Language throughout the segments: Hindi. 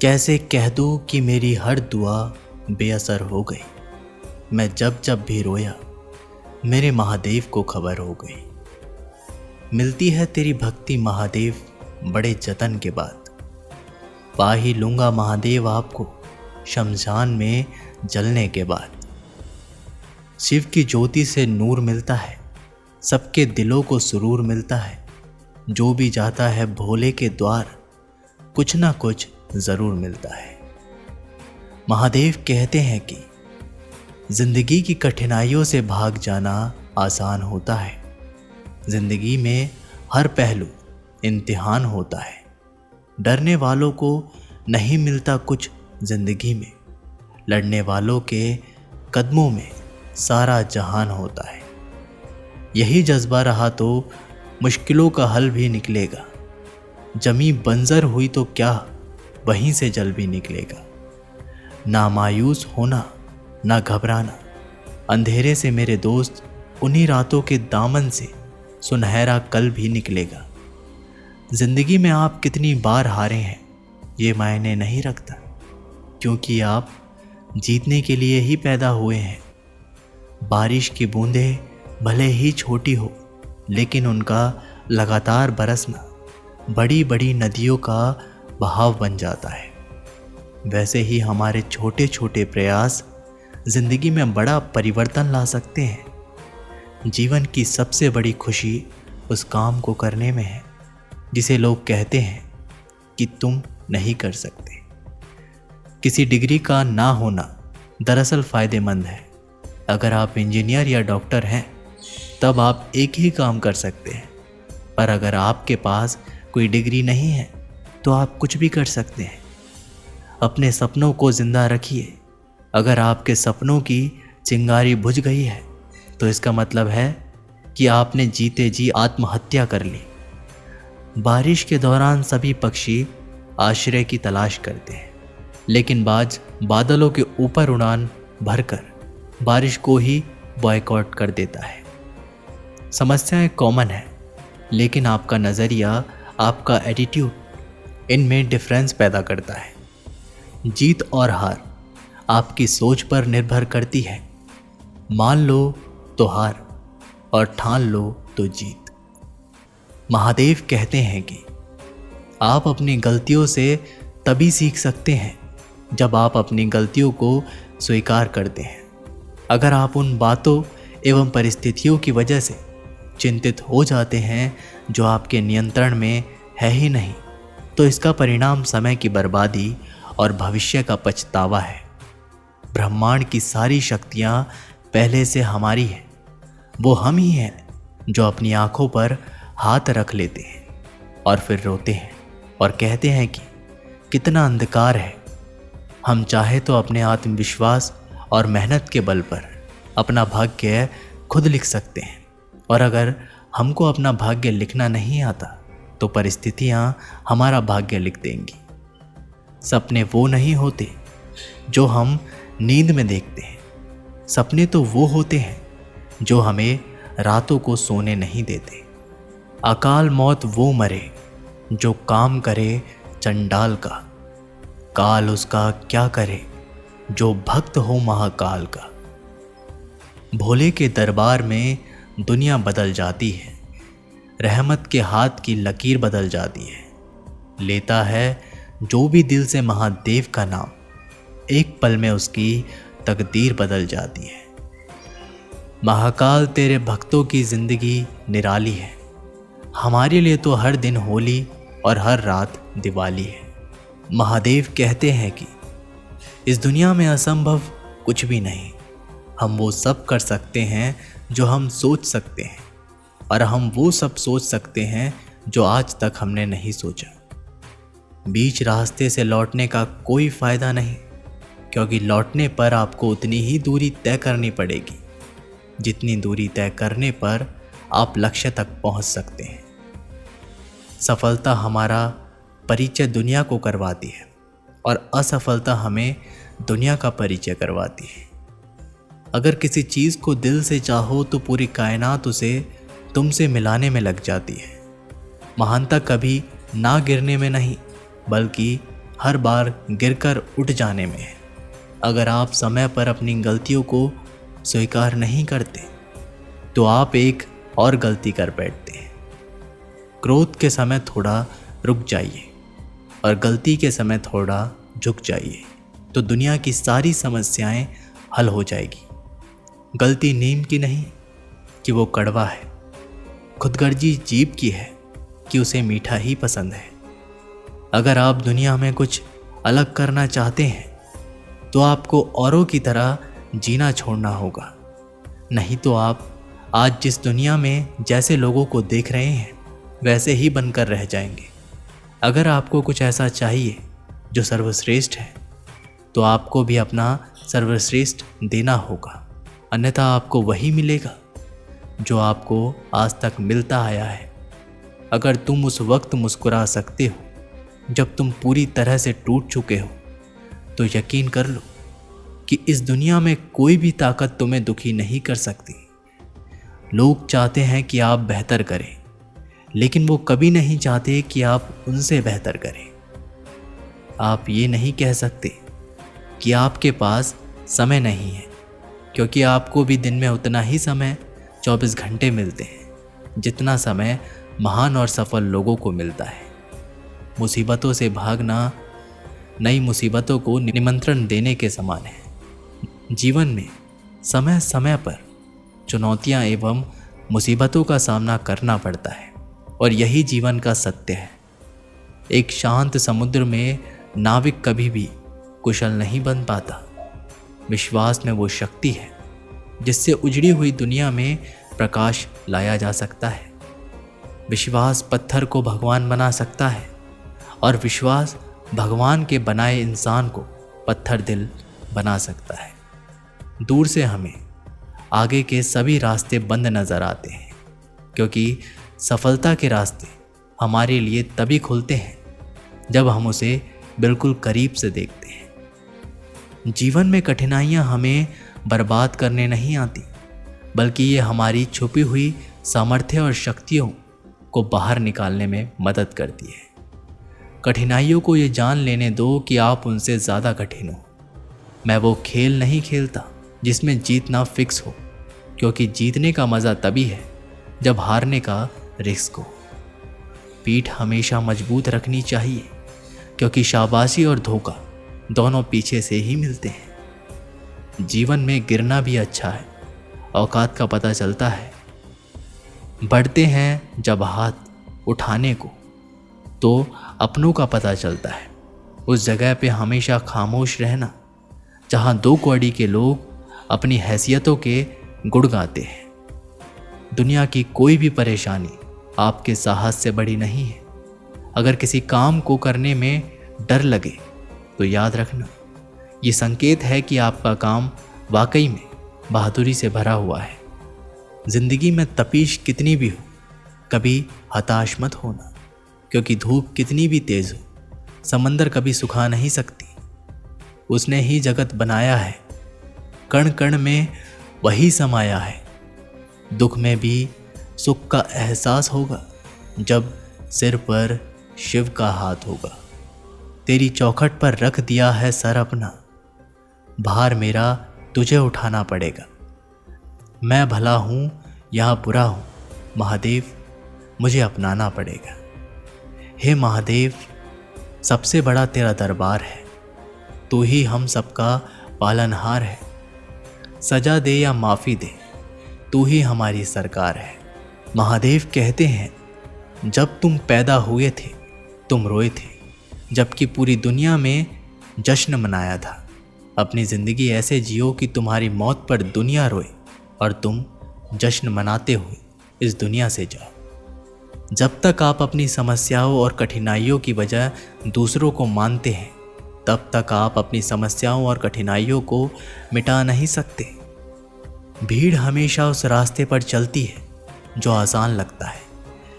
कैसे कह दूं कि मेरी हर दुआ बेअसर हो गई। मैं जब जब भी रोया मेरे महादेव को खबर हो गई। मिलती है तेरी भक्ति महादेव बड़े जतन के बाद। पा ही लूंगा महादेव आपको शमशान में जलने के बाद। शिव की ज्योति से नूर मिलता है, सबके दिलों को सुरूर मिलता है। जो भी जाता है भोले के द्वार कुछ ना कुछ जरूर मिलता है। महादेव कहते हैं कि जिंदगी की कठिनाइयों से भाग जाना आसान होता है। जिंदगी में हर पहलू इम्तिहान होता है। डरने वालों को नहीं मिलता कुछ जिंदगी में, लड़ने वालों के कदमों में सारा जहान होता है। यही जज्बा रहा तो मुश्किलों का हल भी निकलेगा। जमी बंजर हुई तो क्या वहीं से जल भी निकलेगा। ना मायूस होना ना घबराना, अंधेरे से मेरे दोस्त उन्हीं रातों के दामन से सुनहरा कल भी निकलेगा। जिंदगी में आप कितनी बार हारे हैं ये मायने नहीं रखता, क्योंकि आप जीतने के लिए ही पैदा हुए हैं। बारिश की बूंदें भले ही छोटी हो, लेकिन उनका लगातार बरसना बड़ी बड़ी नदियों का बहाव बन जाता है। वैसे ही हमारे छोटे छोटे प्रयास जिंदगी में बड़ा परिवर्तन ला सकते हैं। जीवन की सबसे बड़ी खुशी उस काम को करने में है जिसे लोग कहते हैं कि तुम नहीं कर सकते। किसी डिग्री का ना होना दरअसल फ़ायदेमंद है। अगर आप इंजीनियर या डॉक्टर हैं तब आप एक ही काम कर सकते हैं, पर अगर आपके पास कोई डिग्री नहीं है तो आप कुछ भी कर सकते हैं। अपने सपनों को जिंदा रखिए। अगर आपके सपनों की चिंगारी बुझ गई है तो इसका मतलब है कि आपने जीते जी आत्महत्या कर ली। बारिश के दौरान सभी पक्षी आश्रय की तलाश करते हैं, लेकिन बाज बादलों के ऊपर उड़ान भरकर बारिश को ही बॉयकॉट कर देता है। समस्याएं कॉमन है, लेकिन आपका नज़रिया, आपका एटीट्यूड इनमें डिफरेंस पैदा करता है। जीत और हार आपकी सोच पर निर्भर करती है। मान लो तो हार और ठान लो तो जीत। महादेव कहते हैं कि आप अपनी गलतियों से तभी सीख सकते हैं जब आप अपनी गलतियों को स्वीकार करते हैं। अगर आप उन बातों एवं परिस्थितियों की वजह से चिंतित हो जाते हैं जो आपके नियंत्रण में है ही नहीं, तो इसका परिणाम समय की बर्बादी और भविष्य का पछतावा है। ब्रह्मांड की सारी शक्तियाँ पहले से हमारी हैं। वो हम ही हैं जो अपनी आंखों पर हाथ रख लेते हैं और फिर रोते हैं और कहते हैं कि कितना अंधकार है। हम चाहे तो अपने आत्मविश्वास और मेहनत के बल पर अपना भाग्य खुद लिख सकते हैं, और अगर हमको अपना भाग्य लिखना नहीं आता तो परिस्थितियाँ हमारा भाग्य लिख देंगी। सपने वो नहीं होते जो हम नींद में देखते हैं। सपने तो वो होते हैं जो हमें रातों को सोने नहीं देते। अकाल मौत वो मरे जो काम करे चंडाल का। काल उसका क्या करे जो भक्त हो महाकाल का। भोले के दरबार में दुनिया बदल जाती है। रहमत के हाथ की लकीर बदल जाती है। लेता है जो भी दिल से महादेव का नाम, एक पल में उसकी तकदीर बदल जाती है। महाकाल तेरे भक्तों की जिंदगी निराली है। हमारे लिए तो हर दिन होली और हर रात दिवाली है। महादेव कहते हैं कि इस दुनिया में असंभव कुछ भी नहीं। हम वो सब कर सकते हैं जो हम सोच सकते हैं, और हम वो सब सोच सकते हैं जो आज तक हमने नहीं सोचा। बीच रास्ते से लौटने का कोई फ़ायदा नहीं, क्योंकि लौटने पर आपको उतनी ही दूरी तय करनी पड़ेगी जितनी दूरी तय करने पर आप लक्ष्य तक पहुंच सकते हैं। सफलता हमारा परिचय दुनिया को करवाती है और असफलता हमें दुनिया का परिचय करवाती है। अगर किसी चीज़ को दिल से चाहो तो पूरी कायनात उसे तुमसे मिलाने में लग जाती है। महानता कभी ना गिरने में नहीं, बल्कि हर बार गिरकर उठ जाने में है। अगर आप समय पर अपनी गलतियों को स्वीकार नहीं करते तो आप एक और गलती कर बैठते हैं। क्रोध के समय थोड़ा रुक जाइए और गलती के समय थोड़ा झुक जाइए तो दुनिया की सारी समस्याएं हल हो जाएगी। गलती नीम की नहीं कि वो कड़वा है, खुदगर्जी जीभ की है कि उसे मीठा ही पसंद है। अगर आप दुनिया में कुछ अलग करना चाहते हैं तो आपको औरों की तरह जीना छोड़ना होगा, नहीं तो आप आज जिस दुनिया में जैसे लोगों को देख रहे हैं वैसे ही बनकर रह जाएंगे। अगर आपको कुछ ऐसा चाहिए जो सर्वश्रेष्ठ है तो आपको भी अपना सर्वश्रेष्ठ देना होगा, अन्यथा आपको वही मिलेगा जो आपको आज तक मिलता आया है। अगर तुम उस वक्त मुस्कुरा सकते हो जब तुम पूरी तरह से टूट चुके हो तो यकीन कर लो कि इस दुनिया में कोई भी ताकत तुम्हें दुखी नहीं कर सकती। लोग चाहते हैं कि आप बेहतर करें, लेकिन वो कभी नहीं चाहते कि आप उनसे बेहतर करें। आप ये नहीं कह सकते कि आपके पास समय नहीं है, क्योंकि आपको भी दिन में उतना ही समय 24 घंटे मिलते हैं जितना समय महान और सफल लोगों को मिलता है। मुसीबतों से भागना नई मुसीबतों को निमंत्रण देने के समान है। जीवन में समय समय पर चुनौतियां एवं मुसीबतों का सामना करना पड़ता है और यही जीवन का सत्य है। एक शांत समुद्र में नाविक कभी भी कुशल नहीं बन पाता। विश्वास में वो शक्ति है जिससे उजड़ी हुई दुनिया में प्रकाश लाया जा सकता है। विश्वास पत्थर को भगवान बना सकता है और विश्वास भगवान के बनाए इंसान को पत्थर दिल बना सकता है। दूर से हमें आगे के सभी रास्ते बंद नजर आते हैं, क्योंकि सफलता के रास्ते हमारे लिए तभी खुलते हैं जब हम उसे बिल्कुल करीब से देखते हैं। जीवन में कठिनाइयां हमें बर्बाद करने नहीं आती, बल्कि ये हमारी छुपी हुई सामर्थ्य और शक्तियों को बाहर निकालने में मदद करती है। कठिनाइयों को ये जान लेने दो कि आप उनसे ज़्यादा कठिन हो। मैं वो खेल नहीं खेलता जिसमें जीतना फिक्स हो, क्योंकि जीतने का मज़ा तभी है जब हारने का रिस्क हो। पीठ हमेशा मजबूत रखनी चाहिए, क्योंकि शाबाशी और धोखा दोनों पीछे से ही मिलते हैं। जीवन में गिरना भी अच्छा है, औकात का पता चलता है। बढ़ते हैं जब हाथ उठाने को तो अपनों का पता चलता है। उस जगह पे हमेशा खामोश रहना जहाँ दो कौड़ी के लोग अपनी हैसियतों के गुण गाते हैं। दुनिया की कोई भी परेशानी आपके साहस से बड़ी नहीं है। अगर किसी काम को करने में डर लगे तो याद रखना, ये संकेत है कि आपका काम वाकई में बहादुरी से भरा हुआ है। जिंदगी में तपीश कितनी भी हो, कभी हताश मत होना, क्योंकि धूप कितनी भी तेज हो, समंदर कभी सुखा नहीं सकती। उसने ही जगत बनाया है, कण कण में वही समाया है। दुख में भी सुख का एहसास होगा जब सिर पर शिव का हाथ होगा। तेरी चौखट पर रख दिया है सर अपना, भार मेरा तुझे उठाना पड़ेगा। मैं भला हूँ यहाँ बुरा हूँ, महादेव मुझे अपनाना पड़ेगा। हे महादेव, सबसे बड़ा तेरा दरबार है, तू ही हम सबका पालनहार है। सजा दे या माफ़ी दे, तू ही हमारी सरकार है। महादेव कहते हैं, जब तुम पैदा हुए थे तुम रोए थे, जबकि पूरी दुनिया में जश्न मनाया था। अपनी ज़िंदगी ऐसे जियो कि तुम्हारी मौत पर दुनिया रोए और तुम जश्न मनाते हुए इस दुनिया से जाओ। जब तक आप अपनी समस्याओं और कठिनाइयों की वजह दूसरों को मानते हैं, तब तक आप अपनी समस्याओं और कठिनाइयों को मिटा नहीं सकते। भीड़ हमेशा उस रास्ते पर चलती है जो आसान लगता है,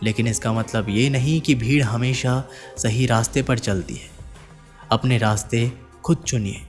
लेकिन इसका मतलब ये नहीं कि भीड़ हमेशा सही रास्ते पर चलती है। अपने रास्ते खुद चुनिए,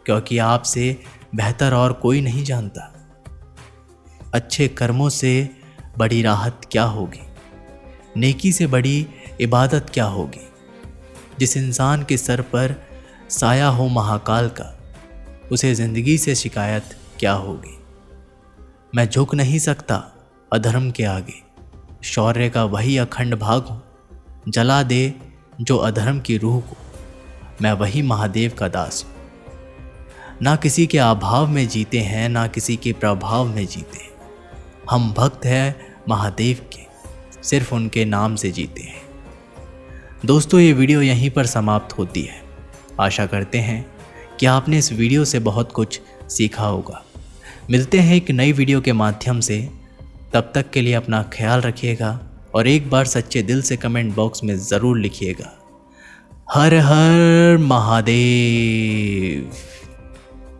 क्योंकि आपसे बेहतर और कोई नहीं जानता। अच्छे कर्मों से बड़ी राहत क्या होगी, नेकी से बड़ी इबादत क्या होगी। जिस इंसान के सर पर साया हो महाकाल का, उसे जिंदगी से शिकायत क्या होगी। मैं झुक नहीं सकता अधर्म के आगे, शौर्य का वही अखंड भाग हूँ, जला दे जो अधर्म की रूह को, मैं वही महादेव का दास हूँ। ना किसी के अभाव में जीते हैं, ना किसी के प्रभाव में जीते, हम भक्त हैं महादेव के, सिर्फ उनके नाम से जीते हैं। दोस्तों, ये वीडियो यहीं पर समाप्त होती है। आशा करते हैं कि आपने इस वीडियो से बहुत कुछ सीखा होगा। मिलते हैं एक नई वीडियो के माध्यम से। तब तक के लिए अपना ख्याल रखिएगा और एक बार सच्चे दिल से कमेंट बॉक्स में ज़रूर लिखिएगा, हर हर महादेव।